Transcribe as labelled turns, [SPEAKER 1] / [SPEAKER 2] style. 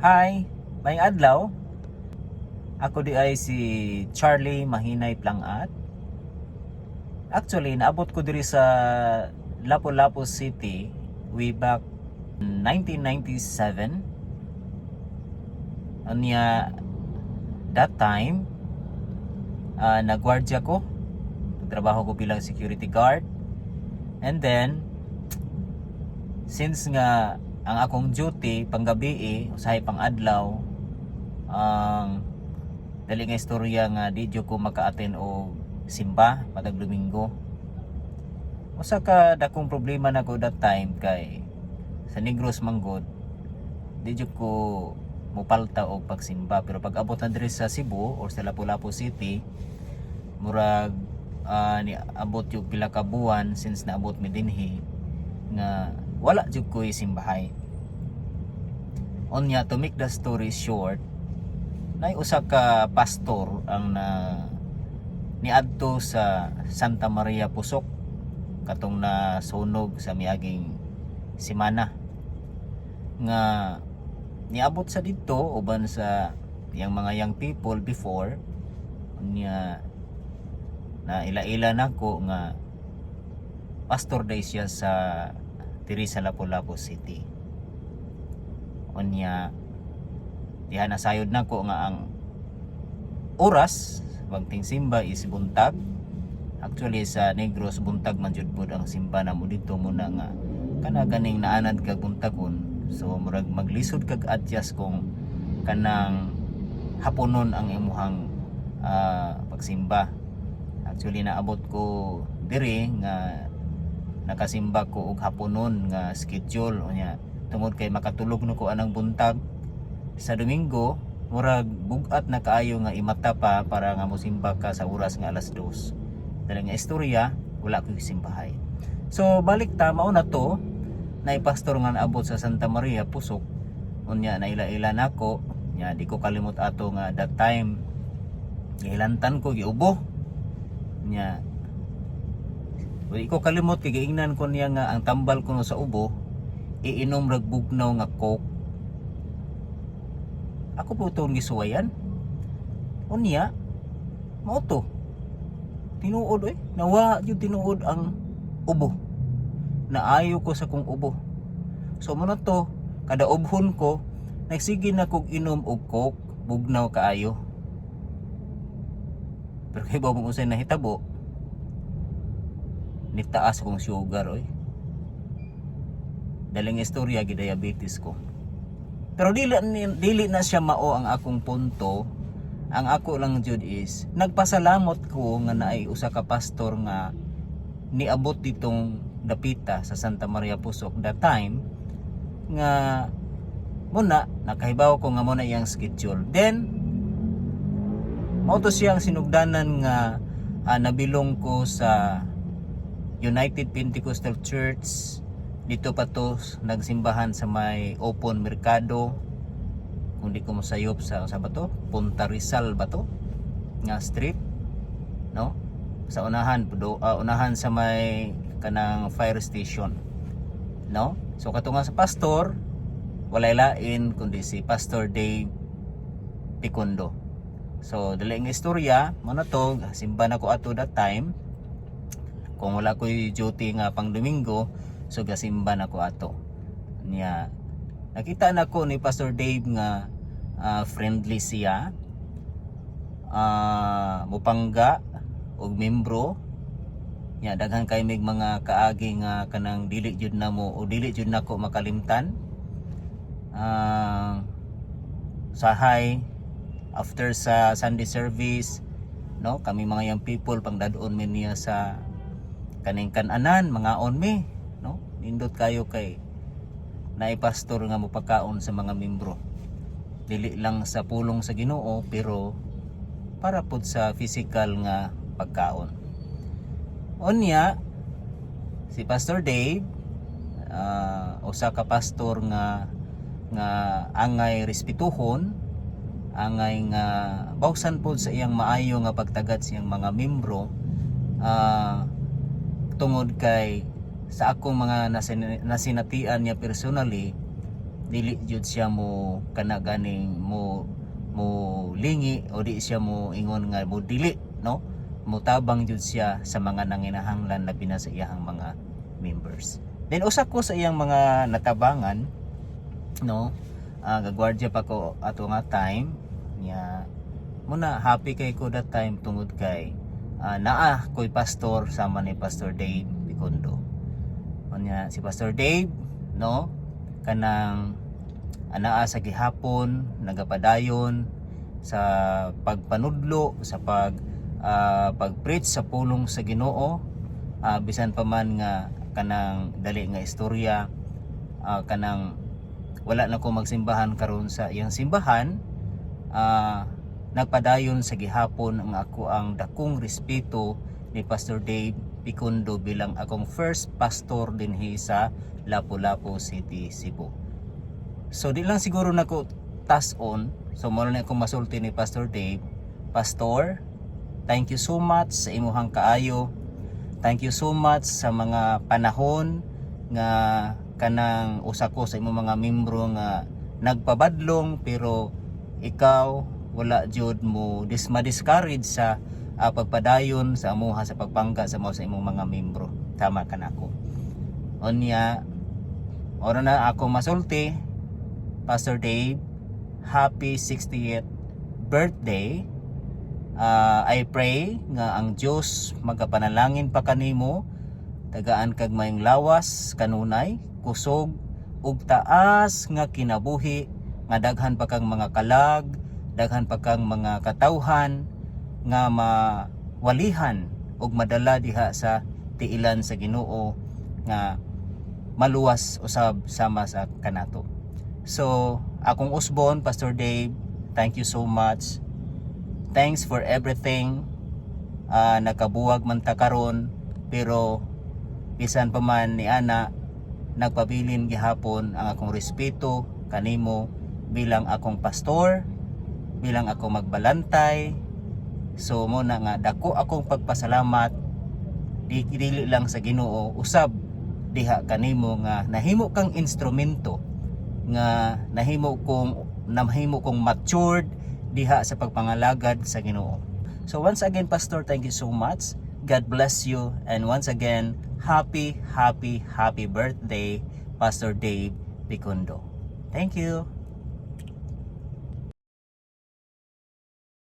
[SPEAKER 1] Hi, may adlaw. Ako di ay si Charlie Mahinay Plangat. Actually, naabot ko diri sa Lapu-Lapu City way back 1997. Anya, that time, nagwardya ko. Nagtrabaho ko bilang security guard. And then, since nga ang akong duty panggabi usahay pang adlaw, ang dali nga istorya nga di jud ko maka-attend o simba matag Domingo. Usa ka dakong problema nako that time kay sa Negros manggod di jud ko mopalta og pagsimba, pero pag abot na diri sa Cebu or sa Lapu-Lapu City murag ni abot yung pila ka buwan since naabot mi dinhi nga wala jud ko simbahay. Onya, to make the story short, nay usa ka pastor ang niadto sa Santa Maria Pusok katong na sunog sa miaging semana nga niabot sa didto uban sa yang mga young people before niya na ila-ila nako nga pastor day siya sa diri sa Lapu-Lapu City. Unya diha nasayod nako nga ang oras pagting simba is buntag. Actually sa Negros buntag man jud pud ang simba namo dito muna nga kana ganing naanad kag buntagon. So murag maglisod kag adjust kung kanang haponon ang imuhang pagsimba. Actually naabot ko diri nga nakasimba ko og haponon nga schedule unya tungod kay makatulog no ko anang buntag sa Domingo murag bugat na kaayo nga imata pa para nga mosimba ka sa oras nga alas 2. Dali nga istorya wala ko simbahay. So balik ta mao na to na pastor nga naabot sa Santa Maria Pusok unya na ila-ila nako nya di ko kalimot ato nga that time gihilantan ko giubo nya di ko kalimot kay giingnan ko niya nga ang tambal ko no sa ubo iinom rag bugnaw nga coke. Ako po itong gisuwayan unya mao to tinuod nawa jud tinuod ang ubo naayo ko sa kong ubo. So mo na to kada ubhon ko nagsige na kog inom og coke bugnaw kaayo, pero kay ba mo usay nahitabo nitaas kong sugar daling istorya gi diabetes ko. Pero dili na siya mao ang akong punto. Ang ako lang jud is nagpasalamot ko nga naay usa ka pastor nga niabot ditong dapita sa Santa Maria Pusok that time nga muna nakahibaw ko nga muna iyang schedule. Then mao to siyang sinugdanan nga nabilong ko sa United Pentecostal Church. Dito pa to nagsimbahan sa may Open Mercado. Kung di ko masayop sa ba to? Punta Rizal ba to? Nga street, no? Sa unahan unahan sa may kanang fire station, no? So katunga sa pastor walay lain kundi si Pastor Dave Picondo. So dali nga istorya mo na to simba na ko ato that time. Kung wala ko duty nga pang Domingo, so gasimba na ko ato niya. Nakita na ko ni Pastor Dave nga friendly siya, mupangga og membro niya. Daghan kay mig mga kaagi nga kanang dili jud na mo o dili jud nako makalimtan. Sahay after sa Sunday service, no, kami mga young people pang dadon mi niya sa kaning kananan mga on me, no, nindot kayo kay naay pastor nga mopakaon sa mga membro, dili lang sa pulong sa Ginoo pero para pud sa physical nga pagkaon. Unya si Pastor Dave usa ka pastor nga angay respetuhon, angay nga bawsan pud sa iyang maayo nga pagtagad sa iyang mga membro tungod kay sa akong mga nasinatian niya personally dili jud siya mo kana ganing mo lingi o di siya mo ingon nga mo dili, no, mutabang jud siya sa mga nanginahanglan labi na sa iyang mga members. Then usa ko sa iyang mga natabangan, no, gagwardya pa ko ato nga time niya muna happy kay ko that time tungod kay naa ko'y pastor sama ni Pastor Dave Bicondo. Unya si Pastor Dave, no, kanang anaa sa gihapon nagapadayon sa pagpanudlo sa pag-preach sa pulong sa Ginoo, bisan pa man nga kanang dali nga istorya, kanang wala na ko magsimbahan karon sa iyang simbahan, nagpadayon sa gihapon ang ako ang dakong respeto ni Pastor Dave Bicondo bilang akong first pastor dinhi sa Lapu-Lapu City, Cebu. So di lang siguro nako task on, so mo na akong masulti ni Pastor Dave, Pastor, thank you so much sa imuhang kaayo. Thank you so much sa mga panahon nga kanang usa ko sa imong mga membro nga nagpabadlong pero ikaw wala jud mo discourage sa pagpadayon sa amuha sa pagpangga sa imong mga membro. Tama ka nako. Unya ora na ako masulti, Pastor Dave, happy 60th birthday. I pray nga ang Dios magapanalangin pa kanimo, tagaan kag mayong lawas kanunay, kusog ug taas nga kinabuhi, nga daghan pa kang mga kalag, daghan pa kang mga katawhan nga mawalihan ug madala diha sa tiilan sa Ginoo nga maluwas usab sama sa kanato. So akong usbon, Pastor Dave, thank you so much. Thanks for everything. Nakabuwag man ta karon pero bisan pa man ni ana nagpabilin gihapon ang akong respeto kanimo bilang akong pastor, bilang akong magbalantay. So mo na nga dako akong pagpasalamat dili lang sa Ginoo, usab diha kanimo nga nahimo kang instrumento, nga nahimo kong matured diha sa pagpangalagad sa Ginoo. So once again, Pastor, thank you so much. God bless you, and once again, happy birthday, Pastor Dave Bicondo. Thank you.